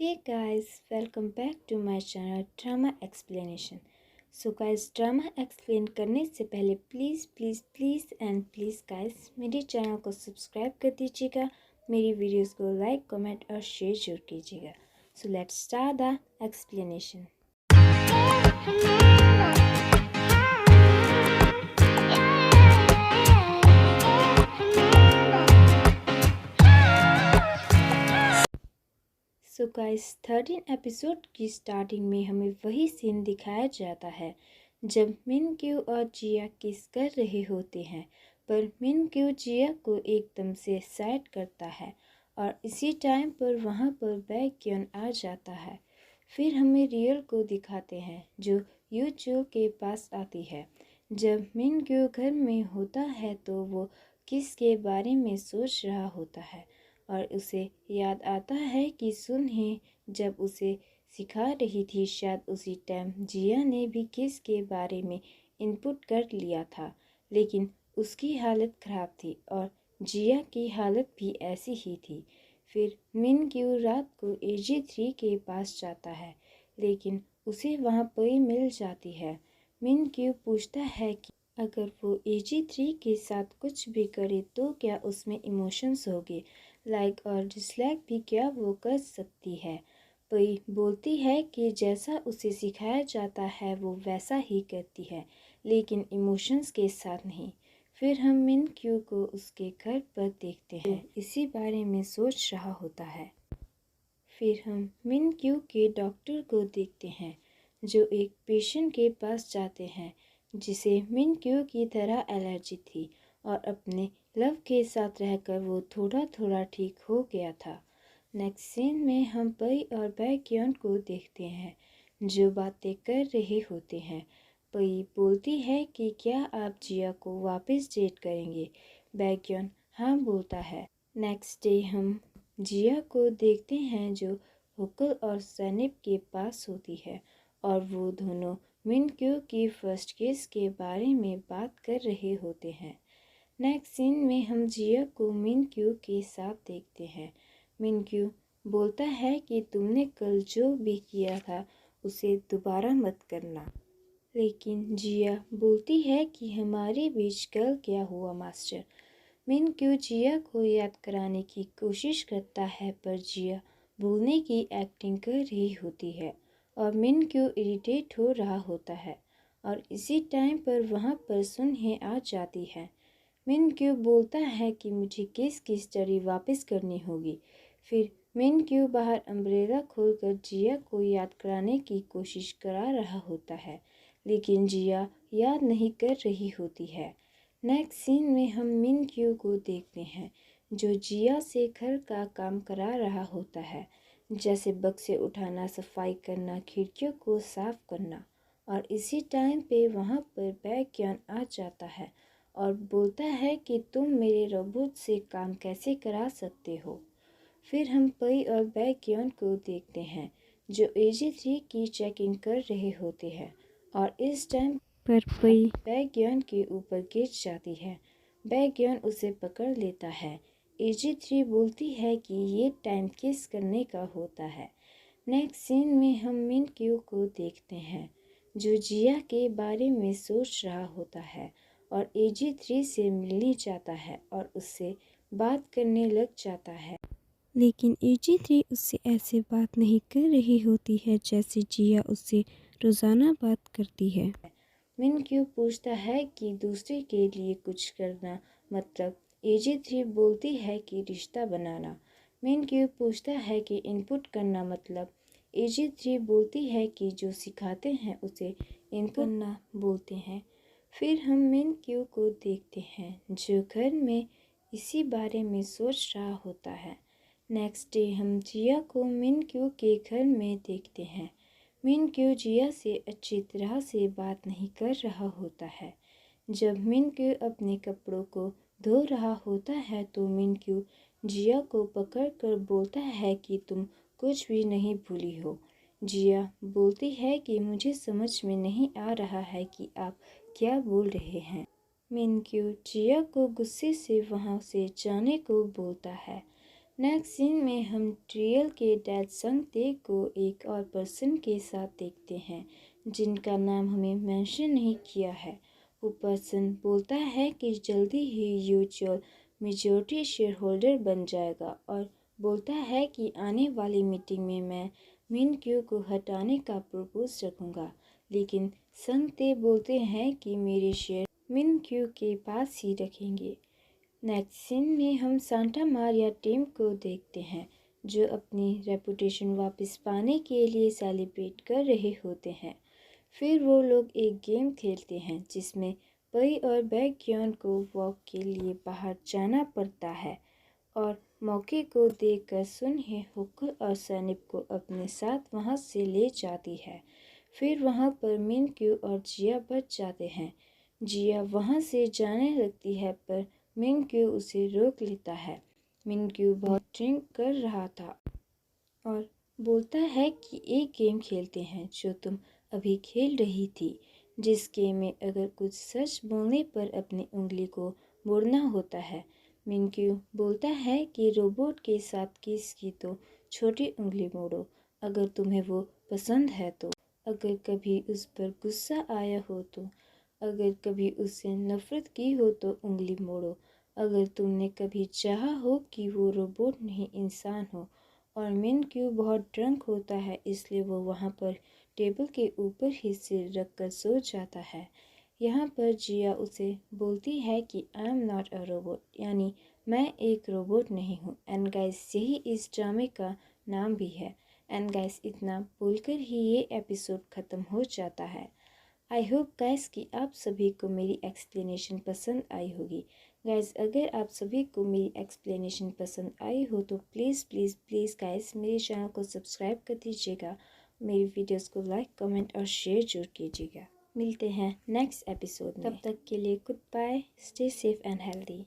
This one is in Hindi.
Hey guys, welcome back to my channel Drama Explanation. So guys, drama explain करने से पहले प्लीज़ गाइस मेरे चैनल को सब्सक्राइब कर दीजिएगा, मेरी वीडियोस को लाइक कमेंट और शेयर जरूर कीजिएगा. So let's start the explanation. So guys 13 episode की स्टार्टिंग में हमें वही सीन दिखाया जाता है जब मिनक्यू और जिया किस कर रहे होते हैं, पर मिनक्यू जिया को एकदम से साइड करता है और इसी टाइम पर वहाँ पर बैक्योन आ जाता है. फिर हमें रियल को दिखाते हैं जो यूचो के पास आती है. जब मिनक्यू घर में होता है तो वो किस के बारे में सोच रहा होता है और उसे याद आता है कि सुन ही जब उसे सिखा रही थी शायद उसी टाइम जिया ने भी किस के बारे में इनपुट कर लिया था, लेकिन उसकी हालत ख़राब थी और जिया की हालत भी ऐसी ही थी. फिर मिनक्यू रात को AG3 के पास जाता है लेकिन उसे वहाँ परी मिल जाती है. मिनक्यू पूछता है कि अगर वो AG3 के साथ कुछ भी करे तो क्या उसमें इमोशंस होंगे, लाइक और डिसलाइक भी क्या वो कर सकती है. परी बोलती है कि जैसा उसे सिखाया जाता है वो वैसा ही करती है, लेकिन इमोशंस के साथ नहीं. फिर हम मिनक्यू को उसके घर पर देखते हैं, इसी बारे में सोच रहा होता है. फिर हम मिनक्यू के डॉक्टर को देखते हैं जो एक पेशेंट के पास जाते हैं जिसे मिनक्यू की तरह एलर्जी थी और अपने लव के साथ रहकर वो थोड़ा थोड़ा ठीक हो गया था. नेक्स्ट सीन में हम परी और बैक्योन को देखते हैं जो बातें कर रहे होते हैं. परी बोलती है कि क्या आप जिया को वापस डेट करेंगे. बैक्योन हाँ बोलता है. नेक्स्ट डे हम जिया को देखते हैं जो हुकल और सैनिप के पास होती है और वो दोनों मिनक्यू की फर्स्ट किस के बारे में बात कर रहे होते हैं. नेक्स्ट सीन में हम जिया को मिनक्यू के साथ देखते हैं. मिनक्यू बोलता है कि तुमने कल जो भी किया था उसे दोबारा मत करना, लेकिन जिया बोलती है कि हमारे बीच कल क्या हुआ मास्टर. मिनक्यू जिया को याद कराने की कोशिश करता है पर जिया भूलने की एक्टिंग कर रही होती है और मिनक्यू इरिटेट हो रहा होता है और इसी टाइम पर वहाँ पर सुनहे आ जाती है. मिनक्यू बोलता है कि मुझे किस की स्टडी वापस करनी होगी. फिर मिनक्यू बाहर अम्ब्रेला खोलकर जिया को याद कराने की कोशिश करा रहा होता है, लेकिन जिया याद नहीं कर रही होती है. नेक्स्ट सीन में हम मिनक्यू को देखते हैं जो जिया से घर का काम करा रहा होता है, जैसे बक्से उठाना, सफाई करना, खिड़कियों को साफ करना. और इसी टाइम पे वहाँ पर बैक्योन आ जाता है और बोलता है कि तुम मेरे रोबोट से काम कैसे करा सकते हो. फिर हम परी और बैक्योन को देखते हैं जो AG3 की चेकिंग कर रहे होते हैं और इस टाइम पर परी बैक्योन के ऊपर गिर जाती है. बैक्योन उसे पकड़ लेता है. AG3 बोलती है कि ये टाइम किस करने का होता है. नेक्स्ट सीन में हम मिनक्यू को देखते हैं जो जिया के बारे में सोच रहा होता है और AG3 से मिलने जाता है और उससे बात करने लग जाता है, लेकिन AG3 उससे ऐसे बात नहीं कर रही होती है जैसे जिया उससे रोज़ाना बात करती है. मिनक्यू पूछता है कि दूसरे के लिए कुछ करना मतलब. AG3 बोलती है कि रिश्ता बनाना. मिनक्यू पूछता है कि इनपुट करना मतलब. AG3 बोलती है कि जो सिखाते हैं उसे इनपुट करना बोलते हैं. फिर हम मिनक्यू को देखते हैं जो घर में इसी बारे में सोच रहा होता है. नेक्स्ट डे हम जिया को मिनक्यू के घर में देखते हैं. मिनक्यू जिया से अच्छी तरह से बात नहीं कर रहा होता है. जब मिनक्यू अपने कपड़ों को धो रहा होता है तो मिनक्यू जिया को पकड़कर बोलता है कि तुम कुछ भी नहीं भूली हो. जिया बोलती है कि मुझे समझ में नहीं आ रहा है कि आप क्या बोल रहे हैं. मिनक्यू जिया को गुस्से से वहाँ से जाने को बोलता है. नेक्स्ट सीन में हम ट्रियल के डैड संगते को एक और पर्सन के साथ देखते हैं जिनका नाम हमें मेंशन नहीं किया है। वो पर्सन बोलता है कि जल्दी ही यूजुअल मेजॉरिटी शेयर होल्डर बन जाएगा और बोलता है कि आने वाली मीटिंग में मैं मिन क्यू को हटाने का प्रपोज रखूँगा, लेकिन संगते बोलते हैं कि मेरे शेयर मिन क्यू के पास ही रखेंगे। नेक्स्ट सीन में हम सांता मारिया टीम को देखते हैं जो अपनी रेपुटेशन वापस पाने के लिए सेलिब्रेट कर रहे होते हैं। फिर वो लोग एक गेम खेलते हैं जिसमें पई और बैकग्यान को वॉक के लिए बाहर जाना पड़ता है और मौके को देखकर सुनहे हुक्कर और सैनिक को अपने साथ वहां से ले जाती है। फिर वहां पर मिन क्यू और जिया बच जाते हैं। जिया वहां से जाने लगती है पर मिन क्यू उसे रोक लेता है। मिन क्यू बहुत ड्रिंक कर रहा था और बोलता है कि एक गेम खेलते हैं जो तुम अभी खेल रही थी, जिस गेम में अगर कुछ सच बोलने पर अपनी उंगली को मोड़ना होता है। मिन क्यू बोलता है कि रोबोट के साथ किस की तो छोटी उंगली मोड़ो अगर तुम्हें वो पसंद है तो, अगर कभी उस पर गुस्सा आया हो तो, अगर कभी उससे नफरत की हो तो उंगली मोड़ो, अगर तुमने कभी चाहा हो कि वो रोबोट नहीं इंसान हो। और मिन क्यू बहुत ड्रंक होता है इसलिए वो वहाँ पर टेबल के ऊपर ही सिर रखकर सो जाता है। यहाँ पर जिया उसे बोलती है कि I am not a robot, यानी मैं एक रोबोट नहीं हूँ। एंड गाइस यही इस ड्रामे का नाम भी है। एंड गाइस इतना बोलकर ही ये एपिसोड ख़त्म हो जाता है। आई होप गाइस कि आप सभी को मेरी एक्सप्लेनेशन पसंद आई होगी। गाइस अगर आप सभी को मेरी एक्सप्लेनेशन पसंद आई हो तो प्लीज़ प्लीज़ प्लीज़ गाइस मेरे चैनल को सब्सक्राइब कर दीजिएगा, मेरी वीडियोस को लाइक कमेंट और शेयर जरूर कीजिएगा। मिलते हैं नेक्स्ट एपिसोड में, तब तक के लिए goodbye, stay safe and healthy.